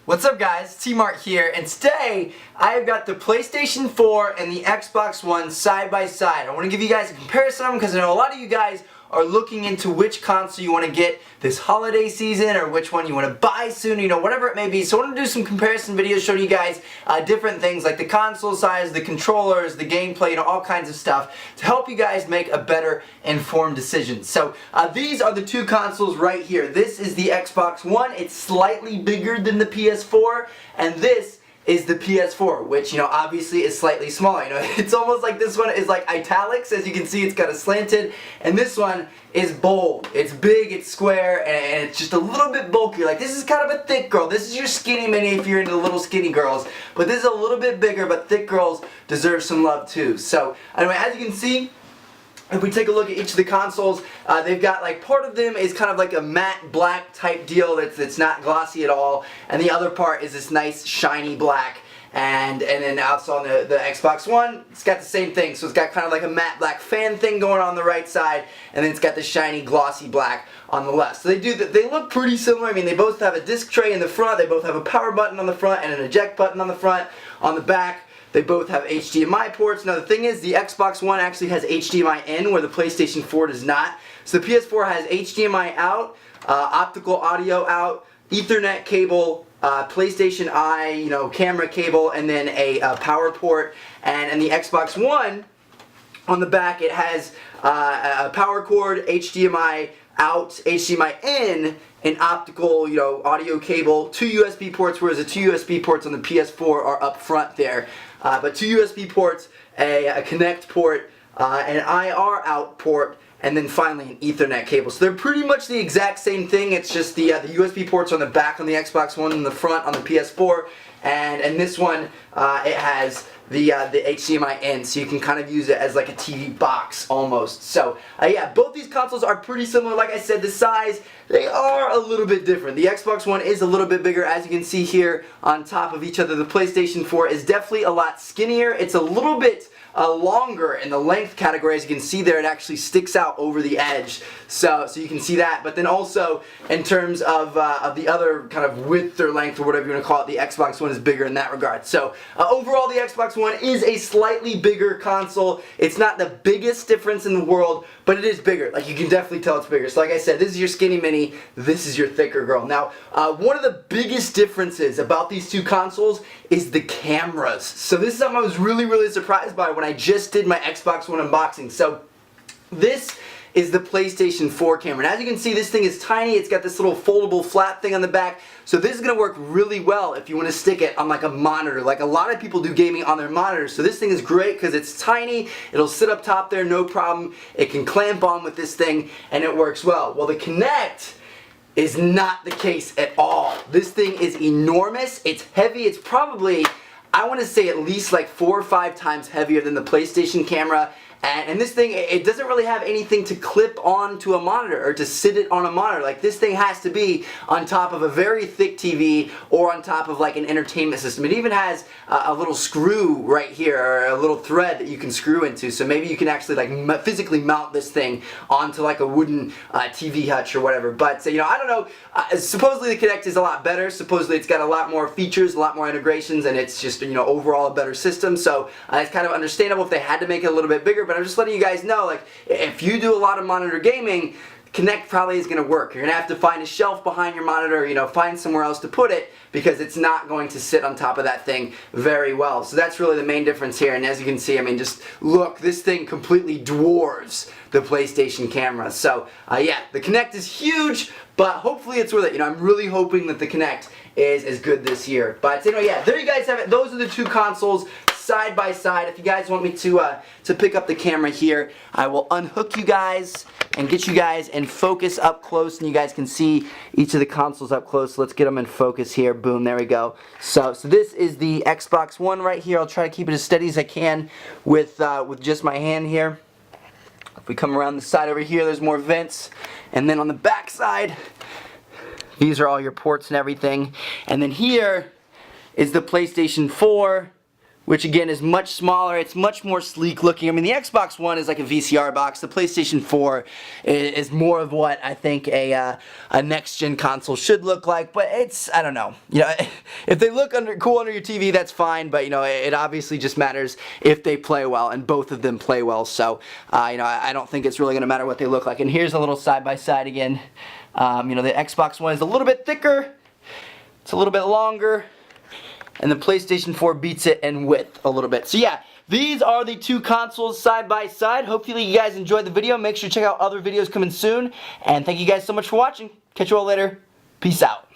What's up guys, T-Mart here, and today I've got the PlayStation 4 and the Xbox One side by side. I want to give you guys a comparison of them because I know a lot of you guys are looking into which console you want to get this holiday season or which one you want to buy soon, you know, whatever it may be. So I want to do some comparison videos showing you guys different things like the console size, the controllers, the gameplay, you know, all kinds of stuff to help you guys make a better informed decision. So these are the two consoles right here. This is the Xbox One. It's slightly bigger than the PS4, and this is the PS4, which, you know, obviously is slightly smaller. You know, it's almost like this one is like italics. As you can see, it's got a slanted, and this one is bold. It's big, it's square, and it's just a little bit bulkier. Like, this is kind of a thick girl. This is your skinny mini if you're into the little skinny girls, but this is a little bit bigger, but thick girls deserve some love too. So, anyway, as you can see, if we take a look at each of the consoles, they've got, like, part of them is kind of like a matte black type deal that's not glossy at all, and the other part is this nice shiny black. And then also on the Xbox One, it's got the same thing. So it's got kind of like a matte black fan thing going on the right side, and then it's got the shiny glossy black on the left. So they look pretty similar. I mean, they both have a disc tray in the front, they both have a power button on the front and an eject button on the front. On the back, they both have HDMI ports. Now the thing is, the Xbox One actually has HDMI in where the PlayStation 4 does not. So the PS4 has HDMI out, optical audio out, Ethernet cable, PlayStation Eye, you know, camera cable, and then a power port. And the Xbox One, on the back, it has a power cord, HDMI out, HDMI in, an optical, you know, audio cable, two USB ports, whereas the two USB ports on the PS4 are up front there. But two USB ports, a Kinect port, an IR out port, and then finally an Ethernet cable. So they're pretty much the exact same thing. It's just the USB ports on the back on the Xbox One and the front on the PS4. And this one, it has the HDMI in, so you can kind of use it as like a TV box almost. So yeah, both these consoles are pretty similar. Like I said, the size, they are a little bit different. The Xbox One is a little bit bigger, as you can see here on top of each other. The PlayStation 4 is definitely a lot skinnier. It's a little bit longer in the length category. As you can see there, it actually sticks out over the edge, so you can see that. But then also in terms of the other kind of width or length or whatever you want to call it, the Xbox One is bigger in that regard. So overall, the Xbox One is a slightly bigger console. It's not the biggest difference in the world, but it is bigger. Like, you can definitely tell it's bigger. So like I said, this is your skinny mini, this is your thicker girl. Now, one of the biggest differences about these two consoles is the cameras. So this is something I was really surprised by when I just did my Xbox One unboxing. So this is the PlayStation 4 camera. And as you can see, this thing is tiny. It's got this little foldable flat thing on the back. So this is going to work really well if you want to stick it on like a monitor. Like, a lot of people do gaming on their monitors. So this thing is great because it's tiny. It'll sit up top there, no problem. It can clamp on with this thing and it works well. Well, the Kinect is not the case at all. This thing is enormous. It's heavy. It's probably, I want to say, at least like 4 or 5 times heavier than the PlayStation camera. And this thing, it doesn't really have anything to clip onto a monitor or to sit it on a monitor. Like, this thing has to be on top of a very thick TV or on top of like an entertainment system. It even has a little screw right here, or a little thread that you can screw into. So maybe you can actually like physically mount this thing onto like a wooden TV hutch or whatever. But you know, I don't know. Supposedly the Kinect is a lot better. Supposedly it's got a lot more features, a lot more integrations, and it's just, you know, overall a better system. So it's kind of understandable if they had to make it a little bit bigger. But I'm just letting you guys know, like, if you do a lot of monitor gaming, Kinect probably is going to work. You're going to have to find a shelf behind your monitor, you know, find somewhere else to put it, because it's not going to sit on top of that thing very well. So that's really the main difference here. And as you can see, I mean, just look, this thing completely dwarfs the PlayStation camera. So yeah, the Kinect is huge, but hopefully it's worth it. You know, I'm really hoping that the Kinect is as good this year. But anyway, yeah, there you guys have it. Those are the two consoles side by side. If you guys want me to pick up the camera here, I will unhook you guys and get you guys in focus up close, and you guys can see each of the consoles up close. Let's get them in focus here. Boom, there we go. So this is the Xbox One right here. I'll try to keep it as steady as I can with just my hand here. If we come around the side over here, there's more vents, and then on the back side, these are all your ports and everything. And then here is the PlayStation 4 which again is much smaller. It's much more sleek looking. I mean, the Xbox One is like a VCR box. The PlayStation 4 is more of what I think a next-gen console should look like. But it's, I don't know. You know, if they look cool under your TV, that's fine. But you know, it obviously just matters if they play well, and both of them play well. So you know, I don't think it's really going to matter what they look like. And here's a little side-by-side again. You know, the Xbox One is a little bit thicker. It's a little bit longer. And the PlayStation 4 beats it in width a little bit. So yeah, these are the two consoles side by side. Hopefully you guys enjoyed the video. Make sure to check out other videos coming soon. And thank you guys so much for watching. Catch you all later. Peace out.